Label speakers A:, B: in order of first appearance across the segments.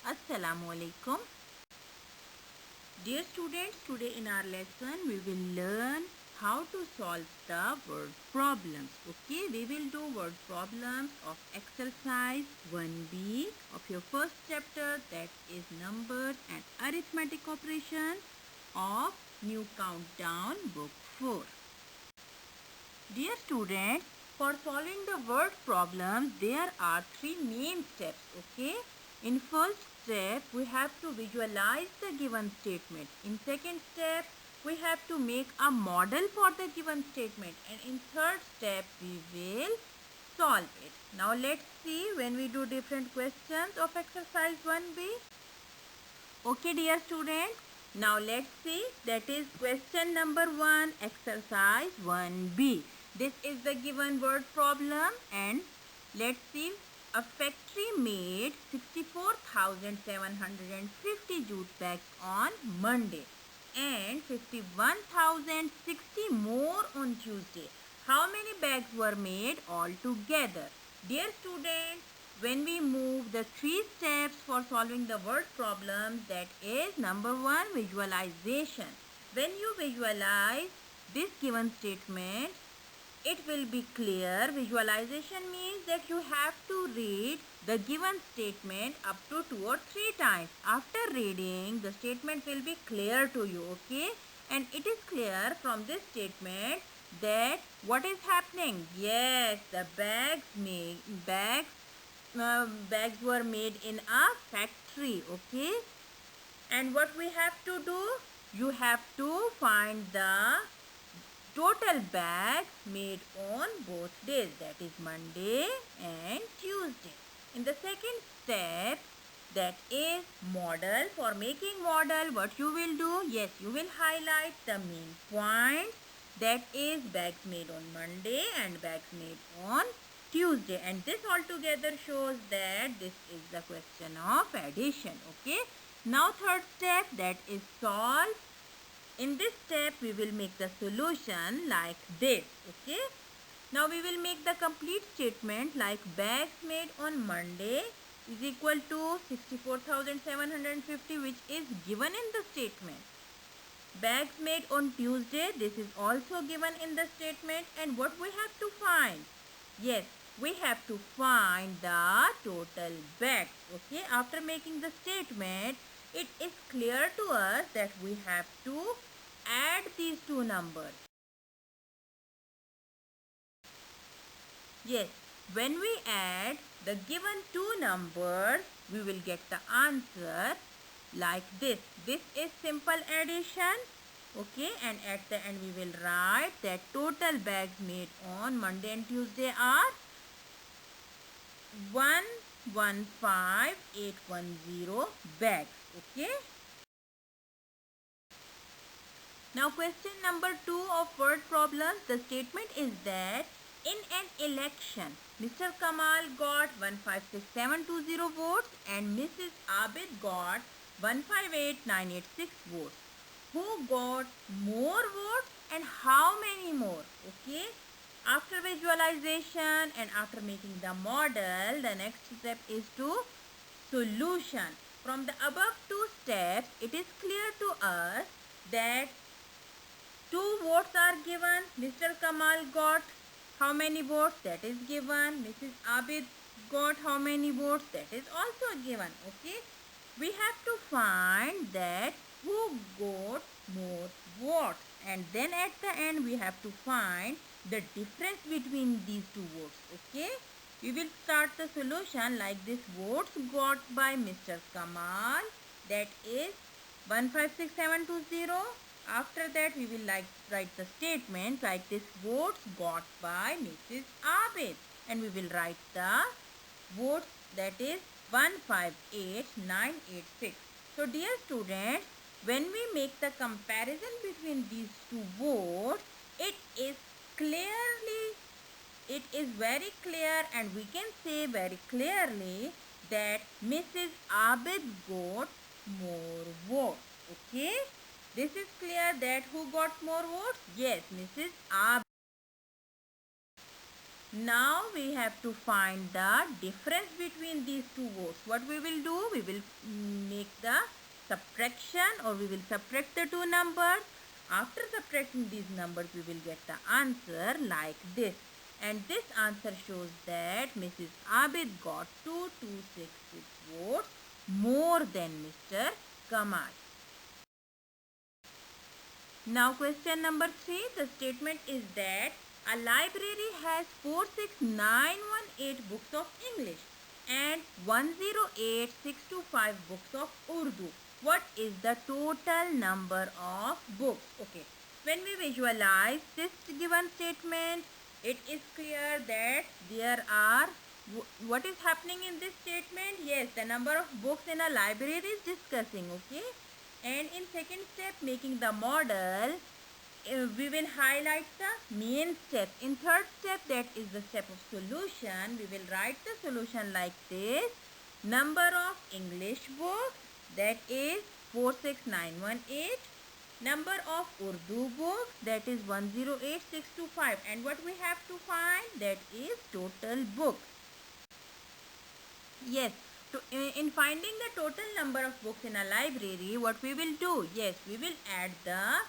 A: Assalamu alaikum. Dear students, today in our lesson we will learn how to solve the word problems. Okay, we will do word problems of exercise 1B of your first chapter, that is numbers and arithmetic operations of New Countdown Book 4. Dear students, for solving the word problems, there are three main steps, okay? In first step, we have to visualize the given statement. In second step, we have to make a model for the given statement. And in third step, we will solve it. Now let's see when we do different questions of exercise 1B. Okay, dear students. Now let's see, that is question number 1, exercise 1B. This is the given word problem, and let's see, a factory made 64,750 jute bags on Monday and 51,060 more on Tuesday. How many bags were made altogether? Dear students, when we move the three steps for solving the word problem, that is number 1, visualization. When you visualize this given statement, it will be clear. Visualization means that you have to read the given statement up to 2 or 3 times. After reading, the statement will be clear to you, okay? And it is clear from this statement that what is happening. Yes, the bags were made in a factory, okay? And what we have to do, you have to find the total bags made on both days, that is Monday and Tuesday. In the second step, that is model. For making model, what you will do, yes, you will highlight the main points, that is bags made on Monday and bags made on Tuesday, and this altogether shows that this is the question of addition. Okay, now third step, that is solve. In this step, we will make the solution like this. Okay, now we will make the complete statement like bags made on Monday is equal to 64,750, which is given in the statement. Bags made on Tuesday, this is also given in the statement. And what we have to find? Yes, we have to find the total bags. Okay, after making the statement, it is clear to us that we have to add these two numbers. Yes, when we add the given two numbers, we will get the answer like this. This is simple addition. Okay, and at the end we will write that total bags made on Monday and Tuesday are 115810 bags. Okay. Now question number 2 of word problems. The statement is that in an election, Mr. Kamal got 156720 votes and Mrs. Abid got 158986 votes. Who got more votes and how many more? Okay. After visualization and after making the model, the next step is to solution. From the above two steps, it is clear to us that 2 votes are given. Mr. Kamal got how many votes? That is given. Mrs. Abid got how many votes? That is also given. Okay. We have to find that who got more votes. And then at the end we have to find the difference between these two votes. Okay. We will start the solution like this. Votes got by Mr. Kamal, that is 156720. After that, we will write the statement like this. Votes got by Mrs. Abid. And we will write the votes, that is 158986. So, dear students, when we make the comparison between these two votes, it is very clear, and we can say very clearly that Mrs. Abid got more votes. Okay. This is clear that who got more votes? Yes, Mrs. Abid. Now we have to find the difference between these two votes. What we will do? We will make the subtraction, or we will subtract the two numbers. After subtracting these numbers, we will get the answer like this. And this answer shows that Mrs. Abid got 2266 votes more than Mr. Kamal. Now question number 3, the statement is that a library has 46918 books of English and 108625 books of Urdu. What is the total number of books? Okay, when we visualize this given statement, it is clear that there are, what is happening in this statement? Yes, the number of books in a library is discussing, okay? And in second step, making the model, we will highlight the main step. In third step, that is the step of solution, we will write the solution like this. Number of English books, that is 46918. Number of Urdu books, that is 108625. And what we have to find, that is total books. Yes, in finding the total number of books in a library, what we will do? Yes, we will add the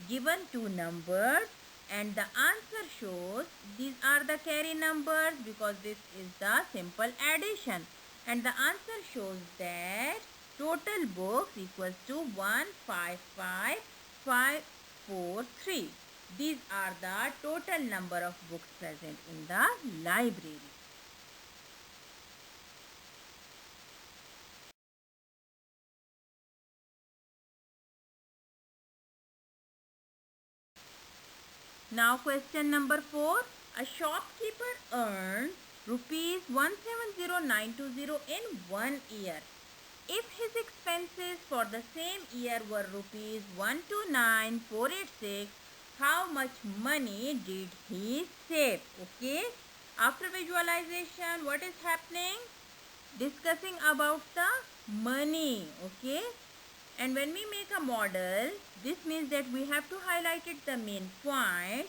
A: given two numbers, and the answer shows these are the carry numbers because this is the simple addition. And the answer shows that total books equals to 155543. These are the total number of books present in the library. Now question number 4. A shopkeeper earned rupees 170920 in 1 year. If his expenses for the same year were rupees 129486, how much money did he save? Okay. After visualization, what is happening? Discussing about the money. Okay. And when we make a model, this means that we have to highlight it the main point.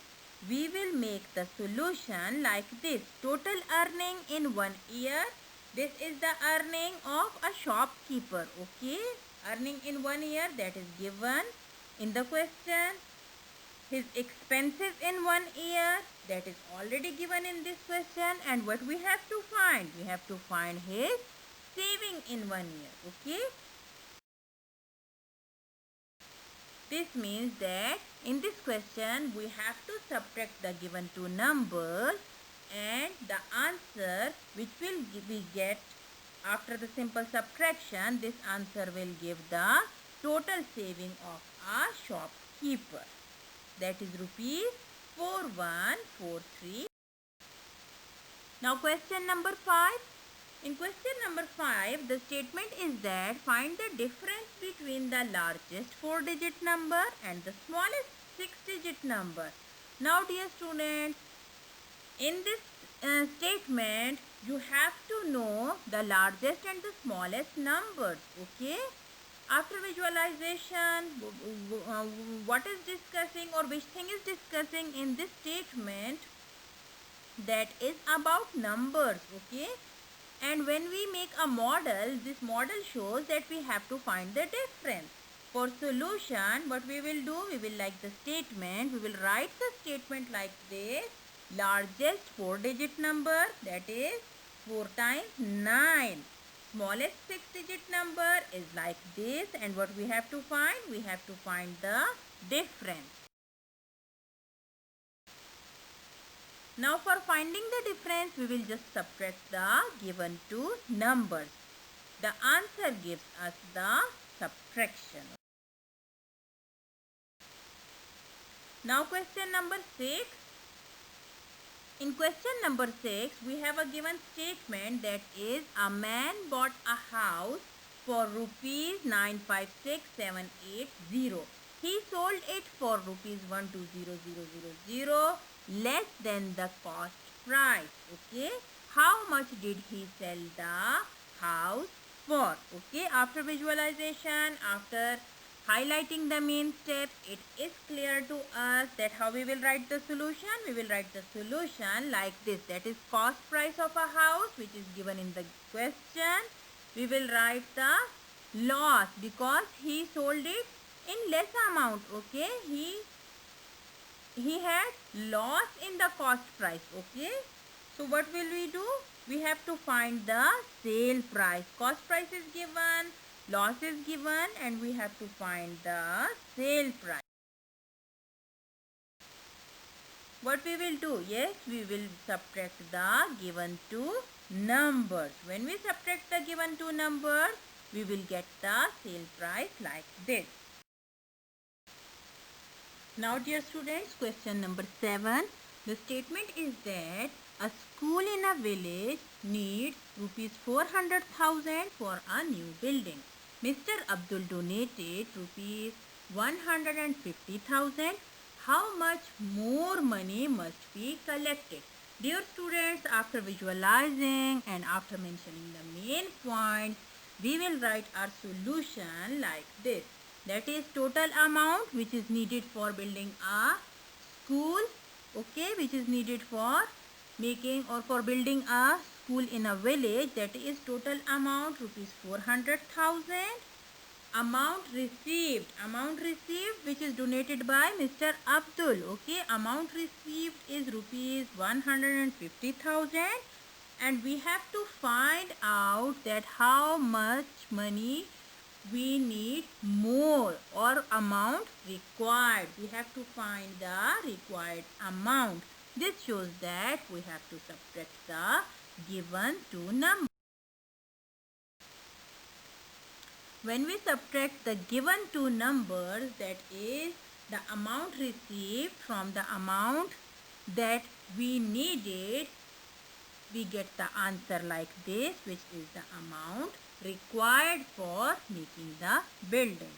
A: We will make the solution like this. Total earning in 1 year. This is the earning of a shopkeeper. Okay. Earning in 1 year, that is given in the question. His expenses in 1 year, that is already given in this question. And what we have to find? We have to find his saving in 1 year. Okay. This means that in this question we have to subtract the given two numbers, and the answer which we get after the simple subtraction, this answer will give the total saving of a shopkeeper, that is rupees 4143. Now question number 5. In question number 5, the statement is that find the difference between the largest 4-digit number and the smallest 6-digit number. Now dear students, in this statement, you have to know the largest and the smallest numbers. Okay. After visualization, what is discussing, or which thing is discussing in this statement? That is about numbers. Okay. And when we make a model, this model shows that we have to find the difference. For solution, what we will do? We will, like the statement, we will write the statement like this. Largest 4-digit number, that is 4 times 9. Smallest 6-digit number is like this. And what we have to find? We have to find the difference. Now for finding the difference, we will just subtract the given two numbers. The answer gives us the subtraction. Now question number 6. In question number 6, we have a given statement that is a man bought a house for rupees 956780. He sold it for rupees 120000 less than the cost price. Okay. How much did he sell the house for? Okay. After visualization, after highlighting the main steps, it is clear to us that how we will write the solution. We will write the solution like this. That is cost price of a house, which is given in the question. We will write the loss because he sold it in less amount. Okay, he had loss in the cost price. Okay, so what will we do? We have to find the sale price. Cost price is given, loss is given, and we have to find the sale price. What we will do? Yes, we will subtract the given two numbers. When we subtract the given two numbers, we will get the sale price like this. Now dear students, question number 7. The statement is that a school in a village needs rupees 400,000 for a new building. Mr. Abdul donated rupees 150,000. How much more money must be collected? Dear students, after visualizing and after mentioning the main points, we will write our solution like this. That is total amount which is needed for building a school, okay, which is needed for making or for building a school in a village. That is total amount rupees 400,000. Amount received which is donated by Mr. Abdul, okay, amount received is rupees 150,000, and we have to find out that how much money we need more or amount required. We have to find the required amount. This shows that we have to subtract the given two numbers. When we subtract the given two numbers, that is the amount received from the amount that we needed, we get the answer like this, which is the amount required for making the building.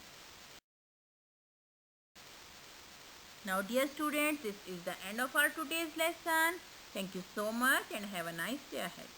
A: Now dear students, this is the end of our today's lesson. Thank you so much and have a nice day ahead.